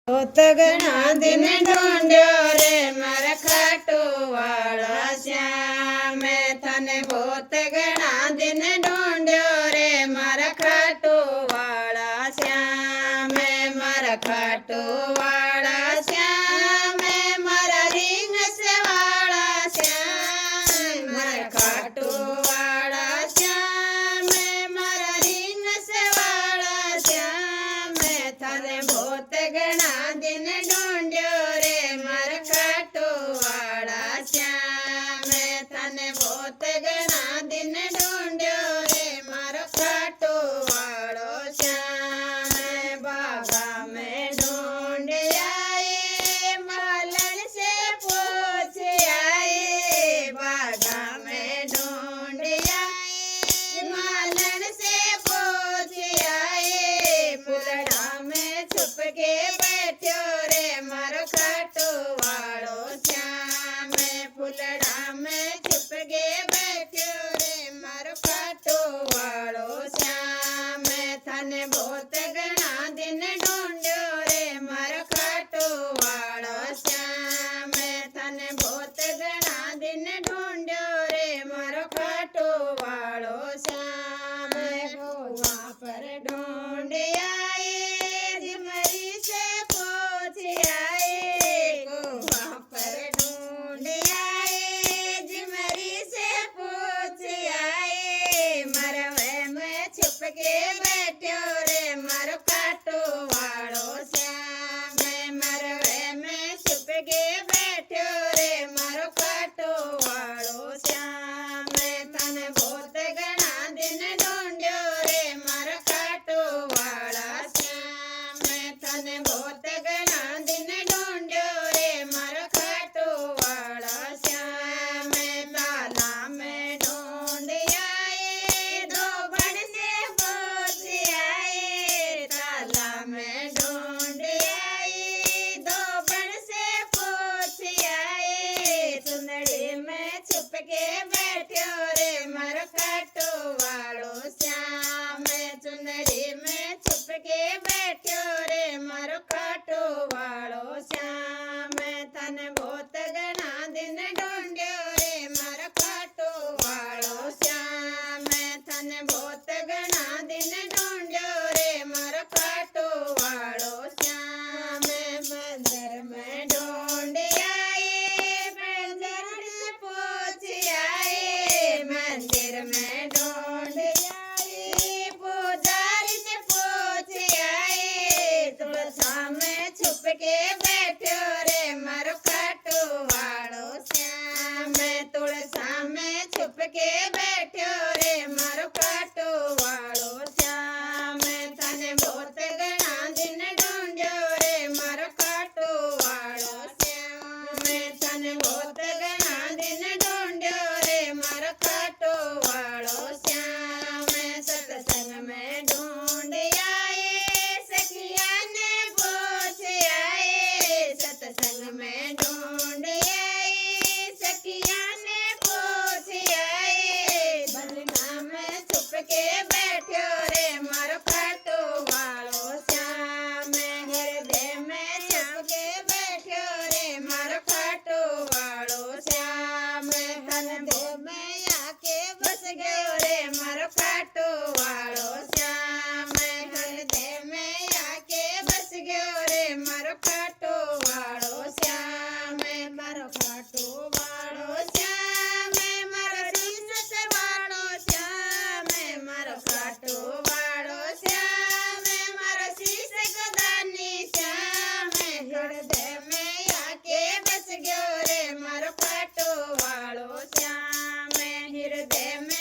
ઘણા દિન ઢૂંઢ્યો રે મારા ખાટુ વાળા શ્યામે તને હોત ઘણા દિન ઢૂંઢ્યો રે મારા ખાટુ વાળા શ્યામે મારા ખાટુ વાળા શ્યામે મારા રીંગ સે વાળા શ્યામ મારા ખાટુ વાળા શ્યામે મારા રીંગ સે વાળા શ્યામે તને હોત ઘણા દિન ઢૂંઢ્યો રે મારા ખાટુ વાળા શ્યામે તને હોત ઘણા દિન ઢૂંઢ્યો રે મારો ખાટુ વાળો શ્યામે બાગા મેં ઢૂંઢ આયે માલણ સે પૂછ આયે બાગા મેં ઢૂંઢ આયે मालन से पूछ आए फुलड़ा में छुप के बैठो रे मारो खाटू वालो श्याम फुलड़ा में छुप के बैठो रे मारो खाटू वालो श्याम थाने बहुत घना दिन ढूंढ्यो रे मारो खाटू वालो श्याम थाने बहुत घना दिन ढूंढ्यो रे मारो खाटू वालो श्याम वहाँ पर ढूंढ आए जिमरी से पूछ आए वहाँ पर ढूंढ आए जिमरी से पूछ आए मरवे में छुप के बैठो रे मारो खाटू वालो श्याम मरवे में छुप के बैठो रे मारो खाटू वालो श्याम तने बहुत घना दिन ढूंढ्यो रे मारो खाटू वाला श्याम तने बहुत घना दिन ढूंढ्यो रे मारो खाटू वाला श्याम ताला में ढूंढ आए दो बन से पूछ आए ताला में ढूंढ आए दो बन से पूछ आए सुंदरी में छुप के बैठो रे मारो खाटू वालो श्याम चुनरी में छुप के बैठो रे मारो खाटू वालो श्याम तने बहुत घना दिन ढूंढ्यो रे मारो खाटू वालो श्याम तने बहुत घना दिन ढूंढ्यो रे मारो खाटू वालो श्याम मंदिर में ढूंढ आए मंदिर से पूछ आए मंदिर में ढूंढ आए पुजारी से पूछ आए तुलसा में छुप के बैठो रे मारो खाटू वालो श्याम तुलसा में छुप के बैठो रे मारो खाटू वालो श्याम तने बहुत घना दिन ढूंढ्यो रे मारो खाटू वालो श्याम तने बहुत घना दिन ढूंढ्यो रे मारो खाटू वालो श्याम सत्संग में ढूंढ आए सखिया ने पूछ आए सत्संग में ढूंढ आए सखिया ने पूछ आए बलना में छुप के बैठो रे मारो खाटू वालो श्याम हृदय में छुप के बैठो रे मारो खाटू वालो श्याम तन देव में आके बस गयो रे मारो खाटू वालो श्याम हृदय में आके बस गयो रे मारो खाटू वालो श्याम मारो खाटू वालो श्याम मारो शीश से वालो श्याम मारो खाटू वालो श्याम मारो शीश गदानी श्याम हृदय में आके बस गयो रे मारो खाटू वालो श्याम हृदय में